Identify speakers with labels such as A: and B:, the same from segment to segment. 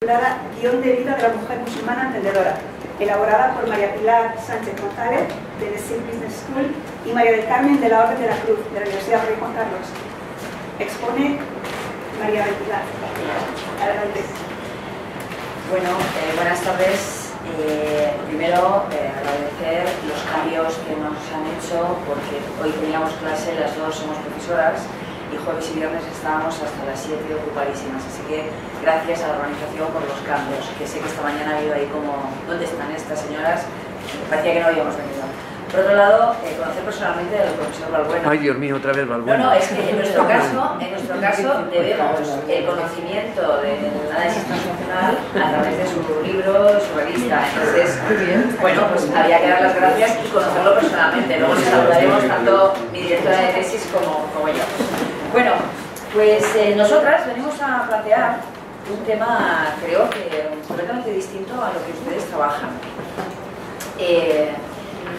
A: Titulada Guión de vida de la mujer musulmana entendedora, elaborada por María Pilar Sánchez González de The Silk Business School y María del Carmen de la Orden de la Cruz de la Universidad Rey Juan Carlos. Expone María del Pilar. Adelante.
B: Bueno, buenas tardes. Primero agradecer los cambios que nos han hecho, porque hoy teníamos clase, las dos somos profesoras y jueves y viernes estábamos hasta las 7 ocupadísimas, así que gracias a la organización por los cambios, que sé que esta mañana ha habido ahí como ¿dónde están estas señoras? Parecía que no habíamos venido. Por otro lado, conocer personalmente al profesor Balbuena.
C: Ay, Dios mío, otra vez Balbuena.
B: No, es que en nuestro caso debemos el conocimiento del análisis transnacional a través de su libro, su revista. Entonces, bueno, pues había que dar las gracias y conocerlo personalmente. Luego les saludaremos tanto mi directora de tesis como yo. Bueno, pues nosotras venimos a plantear un tema, creo que completamente distinto a lo que ustedes trabajan.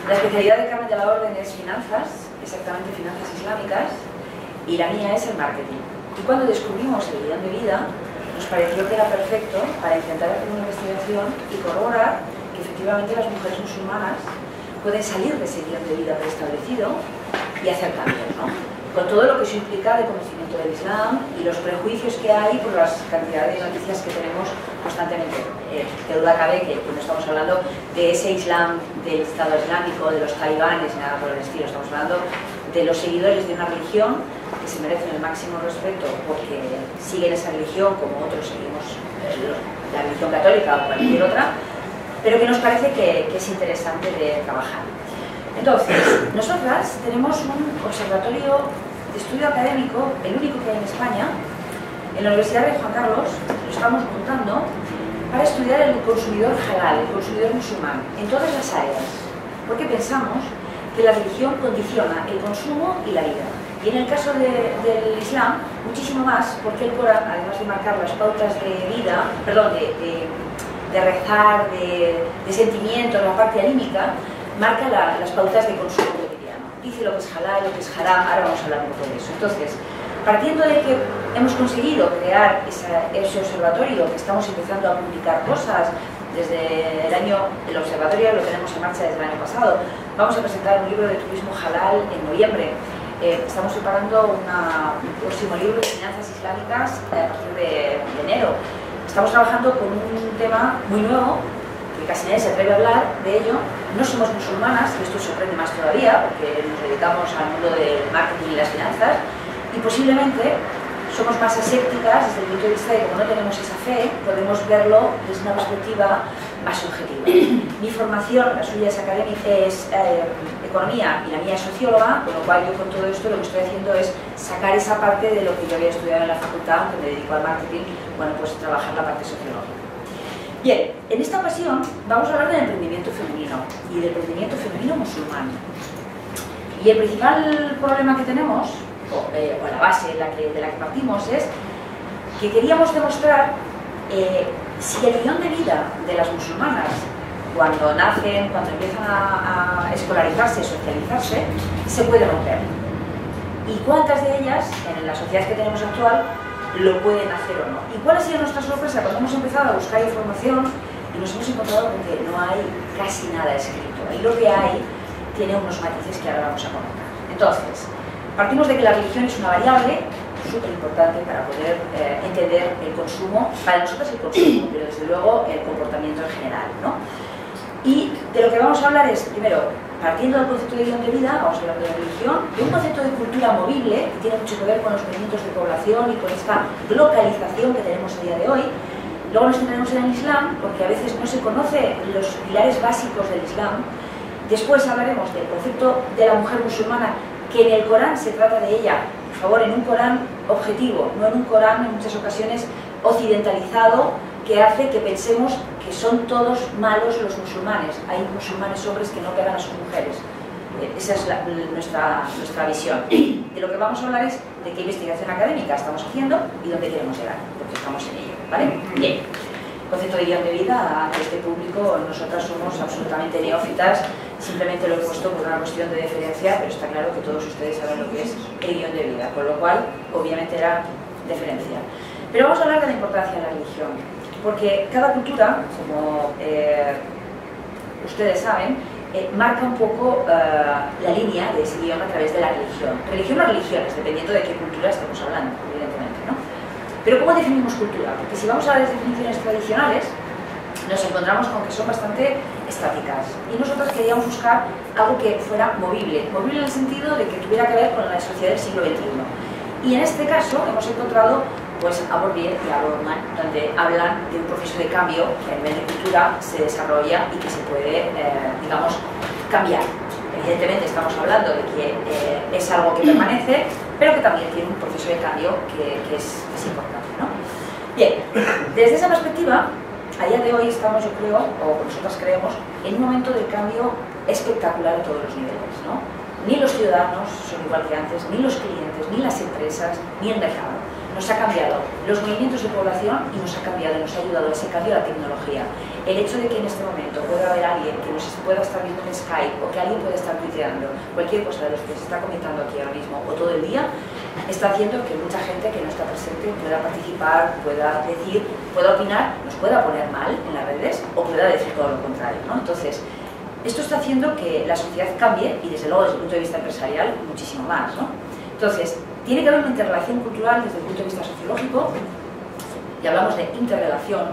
B: La especialidad de Carmen de la Orden es finanzas, exactamente finanzas islámicas, y la mía es el marketing. Y cuando descubrimos el guión de vida, nos pareció que era perfecto para intentar hacer una investigación y corroborar que efectivamente las mujeres musulmanas pueden salir de ese guión de vida preestablecido y hacer cambios, ¿no? Con todo lo que eso implica de conocimiento del Islam y los prejuicios que hay por las cantidades de noticias que tenemos constantemente. Que duda cabe que no estamos hablando de ese Islam del Estado Islámico, de los talibanes, nada por el estilo. Estamos hablando de los seguidores de una religión que se merecen el máximo respeto porque siguen esa religión como otros seguimos la religión católica o cualquier otra, pero que nos parece que es interesante de trabajar. Entonces, nosotras tenemos un observatorio de estudio académico, el único que hay en España, en la Universidad de Juan Carlos, lo estamos montando para estudiar el consumidor halal, el consumidor musulmán, en todas las áreas, porque pensamos que la religión condiciona el consumo y la vida. Y en el caso del Islam, muchísimo más, porque el Corán, además de marcar las pautas de vida, perdón, de rezar, de sentimiento, la parte anímica, marca las pautas de consumo cotidiano. Dice lo que es halal, lo que es haram, ahora vamos a hablar un poco de eso. Entonces, partiendo de que hemos conseguido crear ese observatorio, que estamos empezando a publicar cosas desde el observatorio lo tenemos en marcha desde el año pasado, vamos a presentar un libro de turismo halal en noviembre. Estamos preparando un próximo libro de finanzas islámicas a partir de enero. Estamos trabajando con un tema muy nuevo, que casi nadie se atreve a hablar de ello. No somos musulmanas, y esto sorprende más todavía, porque nos dedicamos al mundo del marketing y las finanzas, y posiblemente somos más asépticas desde el punto de vista de que como no tenemos esa fe, podemos verlo desde una perspectiva más objetiva. Mi formación, la suya es académica, es economía, y la mía es socióloga, con lo cual yo con todo esto lo que estoy haciendo es sacar esa parte de lo que yo había estudiado en la facultad, aunque me dedico al marketing, bueno, pues trabajar la parte sociológica. Bien, en esta ocasión vamos a hablar del emprendimiento femenino y del emprendimiento femenino musulmán. Y el principal problema que tenemos, o la base de la que partimos, es que queríamos demostrar si el guión de vida de las musulmanas, cuando nacen, cuando empiezan a escolarizarse, socializarse, se puede romper. Y cuántas de ellas, en la sociedad que tenemos actual, lo pueden hacer o no. ¿Y cuál ha sido nuestra sorpresa? Cuando hemos empezado a buscar información y nos hemos encontrado con que no hay casi nada escrito. Y lo que hay tiene unos matices que ahora vamos a comentar. Entonces, partimos de que la religión es una variable súper importante para poder entender el consumo, para nosotros el consumo, pero desde luego el comportamiento en general, ¿no? Y de lo que vamos a hablar es, primero, partiendo del concepto de guión de vida, vamos a hablar de la religión, de un concepto de cultura movible, que tiene mucho que ver con los movimientos de población y con esta localización que tenemos a día de hoy. Luego nos centraremos en el Islam, porque a veces no se conocen los pilares básicos del Islam. Después hablaremos del concepto de la mujer musulmana, que en el Corán se trata de ella, por favor, en un Corán objetivo, no en un Corán en muchas ocasiones occidentalizado, que hace que pensemos que son todos malos los musulmanes. Hay musulmanes hombres que no pegan a sus mujeres. Esa es nuestra visión. De lo que vamos a hablar es de qué investigación académica estamos haciendo y dónde queremos llegar, porque estamos en ello, ¿vale? Bien. Concepto de guión de vida, ante este público nosotras somos absolutamente neófitas, simplemente lo he puesto por una cuestión de deferencia, pero está claro que todos ustedes saben lo que es el guión de vida, con lo cual obviamente era deferencia. Pero vamos a hablar de la importancia de la religión. Porque cada cultura, como ustedes saben, marca un poco la línea de ese guión a través de la religión. Religión o religiones, dependiendo de qué cultura estemos hablando, evidentemente, ¿no? Pero ¿cómo definimos cultura? Porque si vamos a las definiciones tradicionales, nos encontramos con que son bastante estáticas. Y nosotros queríamos buscar algo que fuera movible. Movible en el sentido de que tuviera que ver con la sociedad del siglo XXI. Y en este caso hemos encontrado pues, a Bourdieu y a Rothman, donde hablan de un proceso de cambio que a nivel de cultura se desarrolla y que se puede, digamos, cambiar. Evidentemente estamos hablando de que es algo que permanece, pero que también tiene un proceso de cambio que es importante, ¿no? Bien, desde esa perspectiva, a día de hoy estamos, yo creo, o nosotras creemos, en un momento de cambio espectacular a todos los niveles, ¿no? Ni los ciudadanos son igual que antes, ni los clientes, ni las empresas, ni el mercado. Nos ha cambiado los movimientos de población y nos ha cambiado, nos ha ayudado a ese cambio a la tecnología. El hecho de que en este momento pueda haber alguien que nos pueda estar viendo en Skype o que alguien pueda estar tuiteando cualquier cosa de lo que se está comentando aquí ahora mismo o todo el día, está haciendo que mucha gente que no está presente pueda participar, pueda decir, pueda opinar, nos pueda poner mal en las redes o pueda decir todo lo contrario, ¿no? Entonces, esto está haciendo que la sociedad cambie y desde luego desde el punto de vista empresarial muchísimo más, ¿no? Entonces, tiene que haber una interrelación cultural desde el punto de vista sociológico y hablamos de interrelación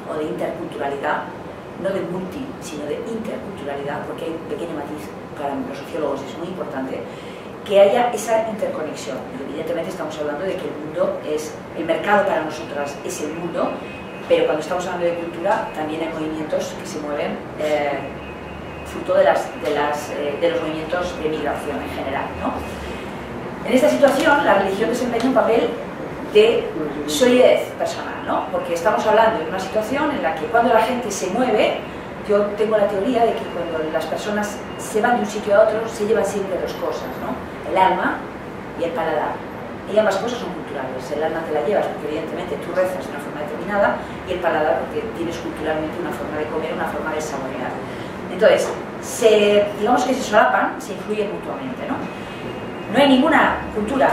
B: o de interculturalidad, no de multi, sino de interculturalidad, porque hay un pequeño matiz para los sociólogos, es muy importante que haya esa interconexión. Y evidentemente estamos hablando de que el mundo es, el mercado para nosotras es el mundo, pero cuando estamos hablando de cultura también hay movimientos que se mueven fruto de los movimientos de migración en general, ¿no? En esta situación, la religión desempeña un papel de solidez personal, ¿no? Porque estamos hablando de una situación en la que cuando la gente se mueve, yo tengo la teoría de que cuando las personas se van de un sitio a otro, se llevan siempre dos cosas, ¿no? El alma y el paladar. Y ambas cosas son culturales. El alma te la llevas porque evidentemente tú rezas de una forma determinada y el paladar porque tienes culturalmente una forma de comer, una forma de saborear. Entonces, digamos que se solapan, se influyen mutuamente, ¿no? No hay ninguna cultura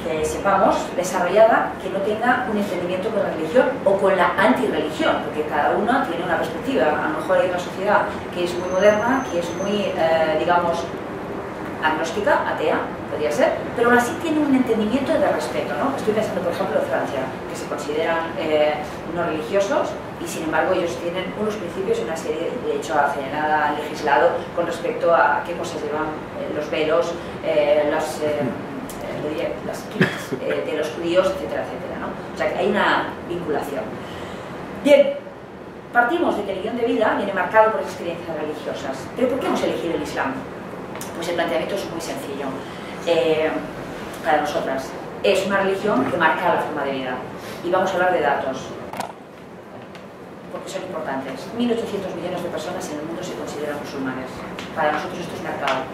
B: que sepamos desarrollada que no tenga un entendimiento con la religión o con la antirreligión, porque cada una tiene una perspectiva. A lo mejor hay una sociedad que es muy moderna, que es muy, digamos, agnóstica, atea, podría ser, pero aún así tiene un entendimiento de respeto, ¿no? Estoy pensando, por ejemplo, en Francia, que se consideran no religiosos y sin embargo ellos tienen unos principios y una serie, de hecho hace nada han legislado con respecto a qué cosas llevan los velos, las kids de los judíos, etcétera, etcétera, ¿no? O sea que hay una vinculación. Bien, partimos de que el guión de vida viene marcado por esas creencias religiosas, pero ¿por qué hemos elegido el Islam? Pues el planteamiento es muy sencillo. Para nosotras, es una religión que marca la forma de vida. Y vamos a hablar de datos, porque son importantes. 1.800 millones de personas en el mundo se consideran musulmanes. Para nosotros esto es mercado.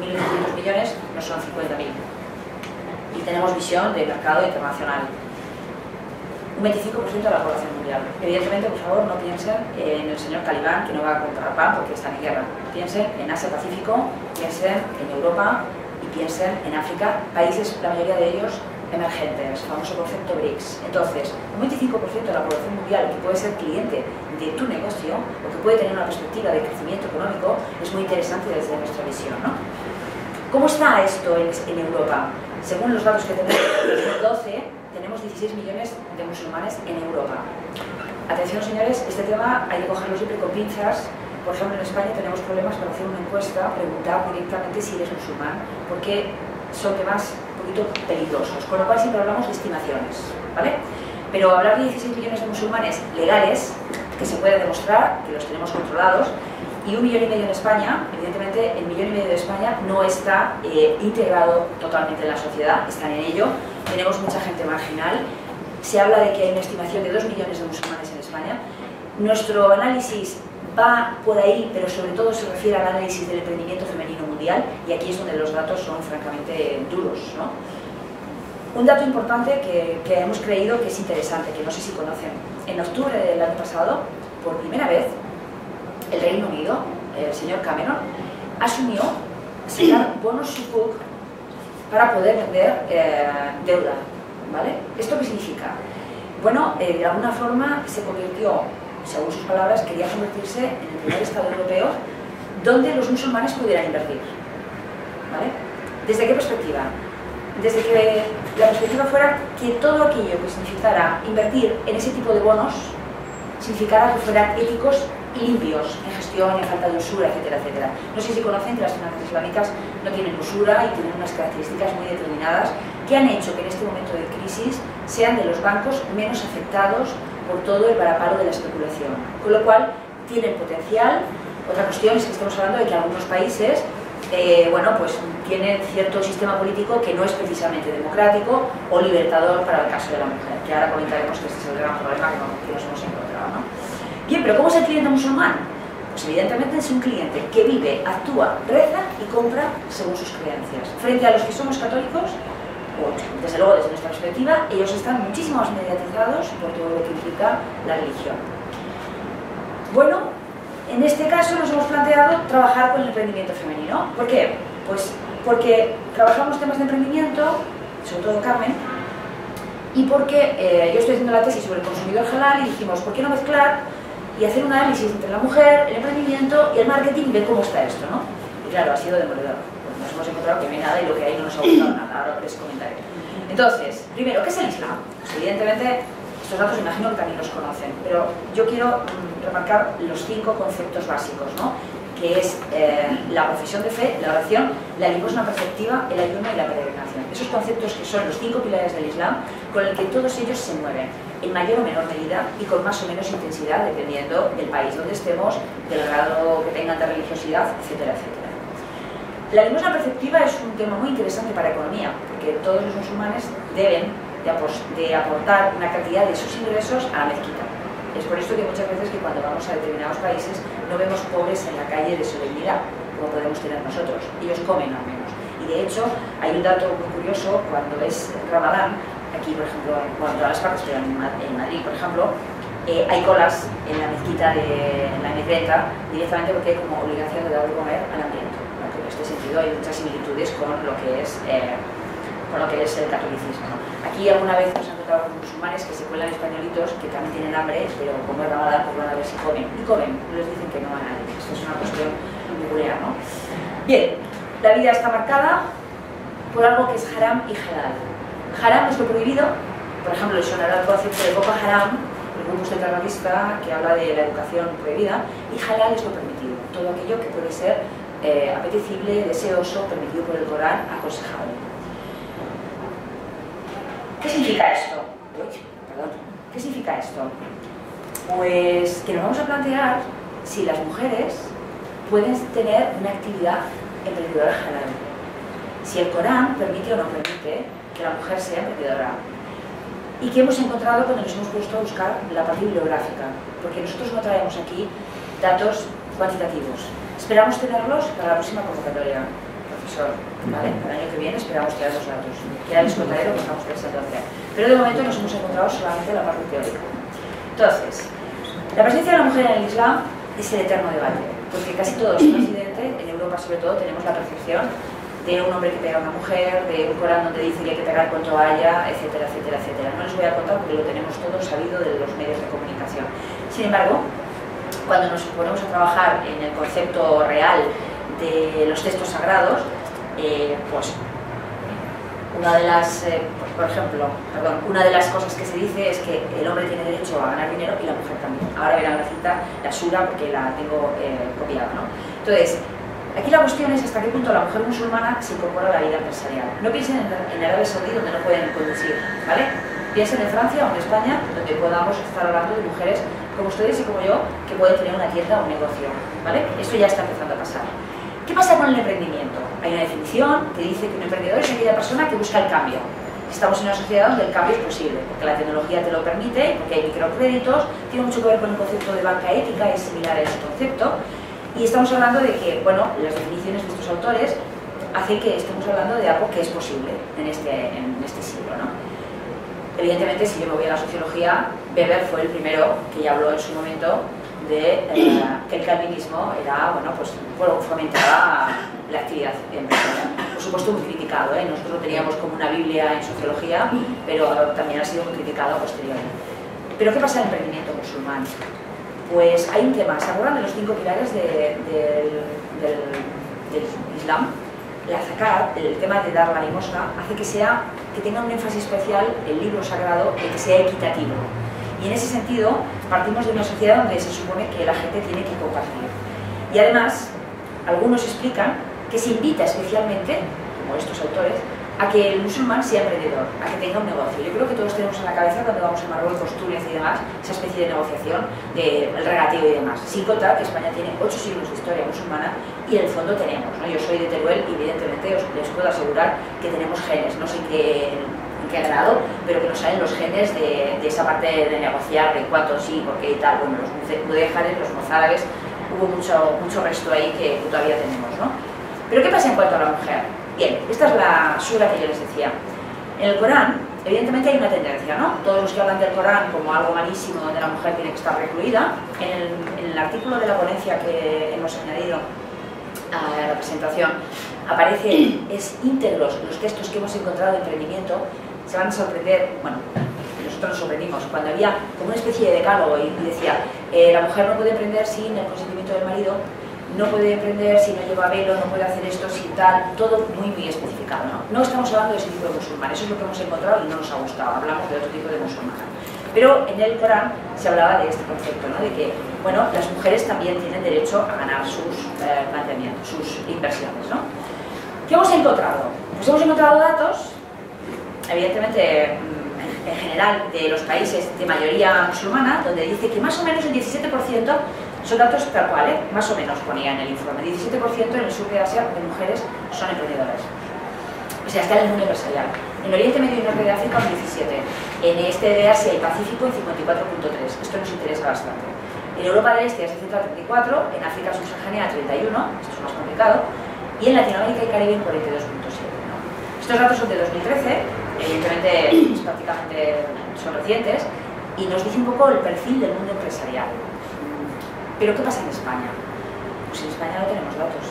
B: 1.800 millones no son 50.000. Y tenemos visión de mercado internacional. Un 25% de la población mundial. Evidentemente, por favor, no piensen en el señor Talibán que no va a comprar pan porque está en guerra. Piensen en Asia-Pacífico, piensen en Europa y piensen en África, países, la mayoría de ellos, emergentes, famoso concepto BRICS. Entonces, un 25% de la población mundial que puede ser cliente de tu negocio o que puede tener una perspectiva de crecimiento económico es muy interesante desde nuestra visión, ¿no? ¿Cómo está esto en Europa? Según los datos que tenemos en 2012, tenemos 16 millones de musulmanes en Europa. Atención, señores, este tema hay que cogerlo siempre con pinzas. Por ejemplo, en España tenemos problemas para hacer una encuesta, preguntar directamente si eres musulmán, porque son temas un poquito peligrosos, con lo cual siempre hablamos de estimaciones, ¿vale? Pero hablar de 16 millones de musulmanes legales, que se puede demostrar, que los tenemos controlados, y 1,5 millones en España, evidentemente el 1,5 millones de España no está integrado totalmente en la sociedad, están en ello, tenemos mucha gente marginal, se habla de que hay una estimación de 2 millones de musulmanes en España. Nuestro análisis va por ahí, pero sobre todo se refiere al análisis del emprendimiento femenino mundial, y aquí es donde los datos son francamente duros, ¿no? Un dato importante que hemos creído que es interesante, que no sé si conocen. En octubre del año pasado, por primera vez, el Reino Unido, el señor Cameron, asumió sacar bonos sukuk para poder vender deuda, ¿vale? ¿Esto qué significa? bueno, de alguna forma se convirtió, según sus palabras, quería convertirse en el primer Estado europeo donde los musulmanes pudieran invertir. ¿Vale? ¿Desde qué perspectiva? Desde que la perspectiva fuera que todo aquello que significara invertir en ese tipo de bonos significara que fueran éticos y limpios en gestión, en falta de usura, etcétera, etcétera. No sé si conocen que las finanzas islámicas no tienen usura y tienen unas características muy determinadas que han hecho que en este momento de crisis sean de los bancos menos afectados por todo el varapalo de la especulación. Con lo cual, tienen potencial. Otra cuestión es que estamos hablando de que algunos países bueno, pues tienen cierto sistema político que no es precisamente democrático o libertador para el caso de la mujer, que ahora comentaremos que este es el gran problema que nos hemos encontrado, ¿no? Bien, pero ¿cómo es el cliente musulmán? Pues evidentemente es un cliente que vive, actúa, reza y compra según sus creencias. Frente a los que somos católicos, desde luego desde nuestra perspectiva, ellos están muchísimo más mediatizados por todo lo que implica la religión. Bueno, en este caso nos hemos planteado trabajar con el emprendimiento femenino. ¿Por qué? Pues porque trabajamos temas de emprendimiento, sobre todo Carmen, y porque yo estoy haciendo la tesis sobre el consumidor halal y dijimos, ¿por qué no mezclar y hacer un análisis entre la mujer, el emprendimiento y el marketing y ver cómo está esto, ¿no? Y claro, ha sido demoledor. Pues nos hemos encontrado que no hay nada y lo que hay no nos ha gustado nada. Ahora les comentaré. Entonces, primero, ¿qué es el Islam? Pues evidentemente, estos datos imagino que también los conocen, pero yo quiero remarcar los 5 conceptos básicos, ¿no? Que es la profesión de fe, la oración, la limosna perceptiva, el ayuno y la peregrinación. Esos conceptos que son los 5 pilares del Islam, con el que todos ellos se mueven, en mayor o menor medida y con más o menos intensidad, dependiendo del país donde estemos, del grado que tengan de religiosidad, etcétera, etcétera. La limosna perceptiva es un tema muy interesante para economía, porque todos los musulmanes deben de aportar una cantidad de sus ingresos a la mezquita. Es por esto que muchas veces que cuando vamos a determinados países no vemos pobres en la calle de solemnidad, como podemos tener nosotros. Ellos comen al menos. Y de hecho, hay un dato muy curioso, cuando es Ramadán, aquí por ejemplo, bueno, en todas las partes, pero en Madrid, por ejemplo, hay colas en la mezquita de la M30 directamente porque hay como obligación de dar de comer al hambriento. En este sentido hay muchas similitudes con lo que es el catolicismo, ¿no? Aquí alguna vez nos han encontrado con musulmanes que se cuelan españolitos que también tienen hambre, pero como es Ramadán, pues van a ver si comen. Y comen, no les dicen que no a nadie. Esto es una cuestión peculiar, ¿no? Bien, la vida está marcada por algo que es haram y halal. Haram es lo prohibido, por ejemplo, les sonará el concepto de Boko Haram, el grupo terrorista que habla de la educación prohibida, y halal es lo permitido, todo aquello que puede ser apetecible, deseoso, permitido por el Corán, aconsejable. ¿Qué significa esto? ¿Qué significa esto? Pues que nos vamos a plantear si las mujeres pueden tener una actividad emprendedora halal. Si el Corán permite o no permite que la mujer sea emprendedora. ¿Y qué hemos encontrado cuando nos hemos puesto a buscar la parte bibliográfica? Porque nosotros no traemos aquí datos cuantitativos. Esperamos tenerlos para la próxima convocatoria, profesor, ¿vale? Para el año que viene esperamos tener los datos. Ya les contaré lo que estamos pensando hacer. Pero de momento nos hemos encontrado solamente la parte teórica. Entonces, la presencia de la mujer en el Islam es el eterno debate, porque casi todos en Occidente, en Europa sobre todo, tenemos la percepción de un hombre que pega a una mujer, de un Corán donde dice que hay que pegar con toalla, etcétera, etcétera, etcétera. No les voy a contar porque lo tenemos todo sabido de los medios de comunicación. Sin embargo, cuando nos ponemos a trabajar en el concepto real de los textos sagrados, pues una de las, una de las cosas que se dice es que el hombre tiene derecho a ganar dinero y la mujer también. Ahora verán la cita, la sura, porque la tengo copiada, ¿no? Entonces, aquí la cuestión es hasta qué punto la mujer musulmana se incorpora a la vida empresarial. No piensen en Arabia Saudí, donde no pueden conducir, ¿vale? Piensen en Francia o en España, donde podamos estar hablando de mujeres como ustedes y como yo, que pueden tener una tienda o un negocio, ¿vale? Esto ya está empezando a pasar. ¿Qué pasa con el emprendimiento? Hay una definición que dice que un emprendedor es aquella persona que busca el cambio. Estamos en una sociedad donde el cambio es posible, porque la tecnología te lo permite, porque hay microcréditos, tiene mucho que ver con el concepto de banca ética, es similar a ese concepto, y estamos hablando de que, bueno, las definiciones de estos autores hacen que estemos hablando de algo que es posible en este siglo, ¿no? Evidentemente, si yo me voy a la sociología, Weber fue el primero que ya habló en su momento de que el calvinismo era, bueno, pues fomentaba la actividad empresarial. Por supuesto muy criticado, nosotros lo teníamos como una biblia en sociología, pero también ha sido muy criticado a posteriori. ¿Pero qué pasa en el emprendimiento musulmán? Pues hay un tema, ¿se acuerdan de los 5 pilares del Islam? La zakat, el tema de dar la limosna, hace que tenga un énfasis especial el libro sagrado y que sea equitativo. Y en ese sentido, partimos de una sociedad donde se supone que la gente tiene que compartir. Y además, algunos explican que se invita especialmente, como estos autores, a que el musulmán sea emprendedor, a que tenga un negocio. Yo creo que todos tenemos en la cabeza cuando vamos a Marruecos, Túnez y demás, esa especie de negociación, el regateo y demás. Sin contar que España tiene 8 siglos de historia musulmana y en el fondo tenemos, ¿no? Yo soy de Teruel y evidentemente les puedo asegurar que tenemos genes, no sé en qué grado, pero que nos salen los genes de esa parte de negociar, de cuánto sí, por qué y tal. Bueno, los mudéjares, los mozárabes, hubo mucho resto ahí que todavía tenemos, ¿no? Pero ¿qué pasa en cuanto a la mujer? Bien, esta es la sura que yo les decía. En el Corán, evidentemente hay una tendencia, ¿no? Todos los que hablan del Corán como algo malísimo donde la mujer tiene que estar recluida, en el artículo de la ponencia que hemos añadido a la presentación, aparecen íntegros los textos que hemos encontrado de emprendimiento. Se van a sorprender, bueno, nosotros nos sorprendimos, cuando había como una especie de decálogo y decía la mujer no puede emprender sin el consentimiento del marido, no puede emprender si no lleva velo, no puede hacer esto sin tal, todo muy especificado, ¿no? No estamos hablando de ese tipo de musulmán, eso es lo que hemos encontrado y no nos ha gustado, hablamos de otro tipo de musulmán. Pero en el Corán se hablaba de este concepto, ¿no? De que, bueno, las mujeres también tienen derecho a ganar sus planteamientos, sus inversiones, ¿no? ¿Qué hemos encontrado? Pues hemos encontrado datos, evidentemente, en general, de los países de mayoría musulmana, donde dice que más o menos el 17% son datos tal cual, más o menos ponía en el informe, 17% en el sur de Asia de mujeres son emprendedoras. O sea, está en el mundo empresarial. En Oriente Medio y Norte de África un 17%, en este de Asia y Pacífico un 54,3%, esto nos interesa bastante. En Europa del Este, Asia Central 34%, en África subsahariana 31%, esto es más complicado, y en Latinoamérica y Caribe un 42,7%, ¿no? Estos datos son de 2013, evidentemente pues, prácticamente son recientes, y nos dice un poco el perfil del mundo empresarial. ¿Pero qué pasa en España? Pues en España no tenemos datos.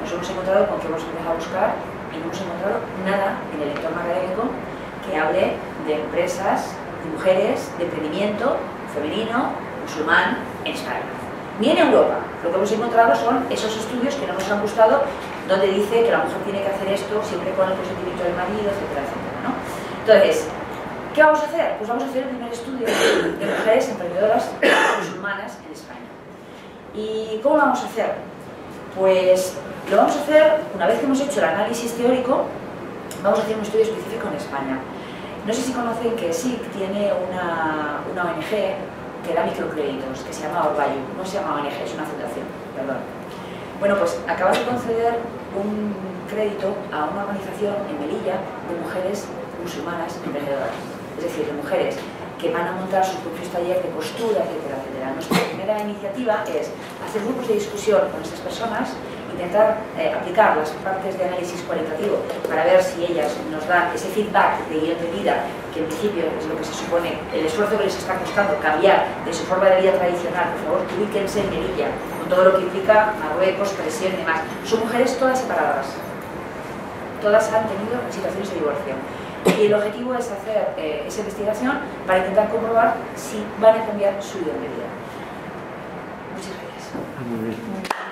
B: Nos hemos encontrado con que hemos empezado a buscar y no hemos encontrado nada en el entorno académico que hable de empresas, de mujeres, de emprendimiento femenino, musulmán en España. Ni en Europa. Lo que hemos encontrado son esos estudios que no nos han gustado, donde dice que la mujer tiene que hacer esto siempre con el consentimiento del marido, etcétera, etcétera, ¿no? Entonces, ¿qué vamos a hacer? Pues vamos a hacer el primer estudio de mujeres emprendedoras musulmanas en España. ¿Y cómo lo vamos a hacer? Pues lo vamos a hacer, una vez que hemos hecho el análisis teórico, vamos a hacer un estudio específico en España. No sé si conocen que SIC tiene una ONG que da microcréditos, que se llama Orbayu. No se llama ONG, es una fundación, perdón. Bueno, pues acaba de conceder un crédito a una organización en Melilla de mujeres musulmanas emprendedoras. Es decir, de mujeres que van a montar sus propios talleres de costura, etcétera, etcétera. Nuestra primera iniciativa es hacer grupos de discusión con estas personas, intentar aplicar las partes de análisis cualitativo para ver si ellas nos dan ese feedback de guión de vida, que en principio es lo que se supone, el esfuerzo que les está costando cambiar de su forma de vida tradicional. Por favor, ubíquense en Melilla, con todo lo que implica Marruecos, presión y demás. Son mujeres todas separadas, todas han tenido situaciones de divorcio. Y el objetivo es hacer esa investigación para intentar comprobar si van a cambiar su guión de vida. Muchas gracias.
C: Muy bien.